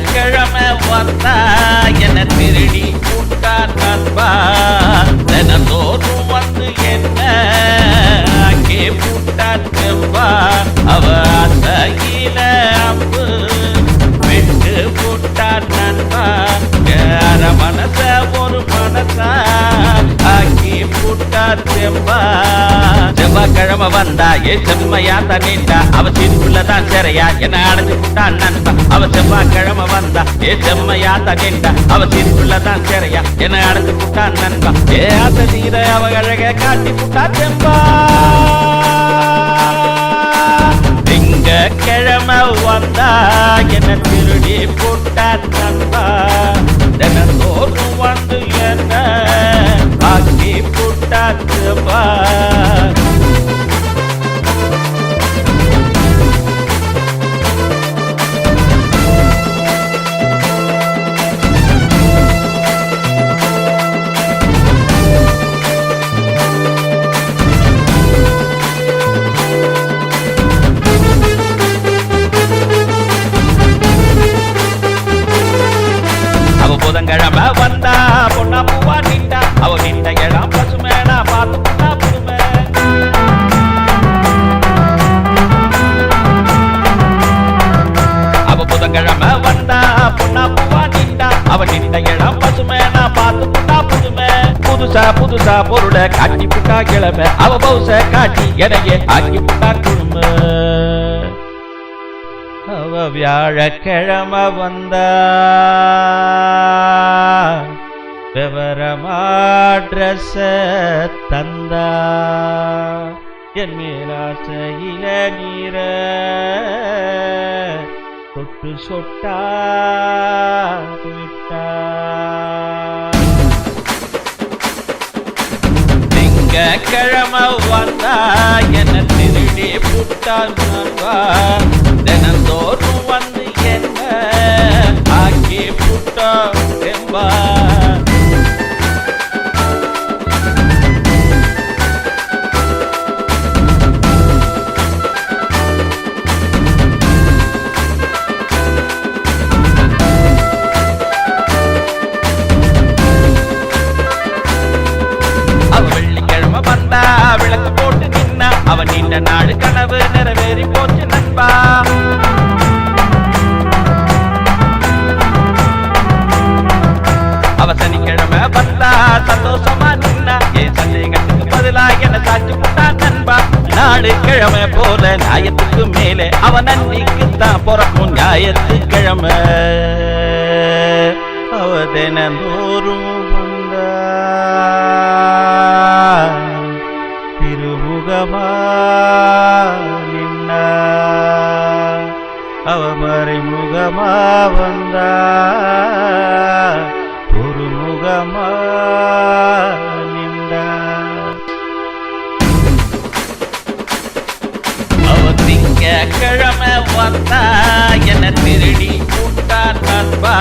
கிழமை வந்தா என திருடி கூட்டான் நண்பா தினந்தோறும் வந்து என்ன அங்கே கூட்டான் செம்பா அவ அசையில அம்பு விட்டு கூட்டான் நண்பா யார மனச ஒரு மனசா ஆக்கி கூட்டான் செம்பா செவ்வாய்க்கிழமை வந்தா செம்மையா தண்ணிட்டா அவ சீட்டுக்குள்ளதான் சிறையா என்ன அடைஞ்சு விட்டான் நண்பா அவ செவ்வாய்க்கிழமை வந்தா செம்மையா தண்ணிட்டா அவ சீட்டுக்குள்ளதான் சிறையா என்ன அடைஞ்சு விட்டான் நண்பா ஆசை தீர அவ அழக காட்டி விட்டா செம்பா திங்கக்கிழமை வந்தா என்ன திருடி போட்டான் நண்பா தினந்தோறும் வந்து என்ன ஆக்கி போட்டான் செம்பா புதன்கிழமை வந்தா பொண்ணா பூவா நின்றா அவ நின்ற இடம் பசுமேனா பார்த்து பொண்ணா புதுமை அவ புதன்கிழமை வந்தா பொண்ணா பூவா நின்றா அவ நின்ற இடம் பசுமேனா பார்த்து பொண்ணா புதுமை புதுசா புதுசா பொருளை காட்டி புட்டா கிழமை அவ பௌச காட்டி எனையே ஆக்கி புட்டா குடும்ப அவ வியாழக்கிழமை வந்தா விவரமா ட்ரெஸ் தந்தா என் மேலாசையில நீர தொட்டு சொட்டா விட்டா திங்கக்கிழமை வந்தா என்ன திருடி புட்டான் நண்பா தினந்தோறும் வந்து என்ன ஆக்கி புட்டா செம்பா விளக்கு போட்டு நின்னா அவன் நீண்ட நாடு கனவு நிறைவேறி போச்சு நண்பா அவ சனிக்கிழமை வந்தா சந்தோஷமா நின்னா என் சந்தேகத்துக்கு பதிலா என்ன சாட்சி போட்டா நண்பா நாடு கிழமை போல நியாயத்துக்கு மேலே அவன் நன்றிக்குத்தான் பிறக்கும் ஞாயிற்றுக்கிழமை அவ தினந்தோறும் வந்தா திருமுகமா நின்னா அவ மறைமுகமா வந்தா ஒரு முகமா நின்றா அவ திங்கக்கிழமை வந்தா என்ன திருடி கூட்டான் நண்பா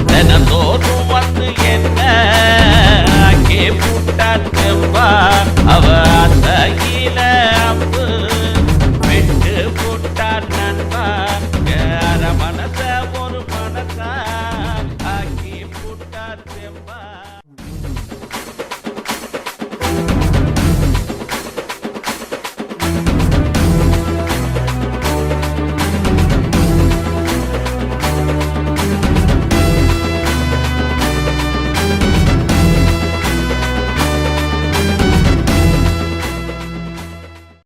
தினந்தோறும் வந்து என்ன அங்கே கூட்டான் செம்பா அவ அசையில அம்பு விட்டு போட்டான் நண்பா யார மனச ஒரு மனசா ஆக்கி போட்டான் செம்பா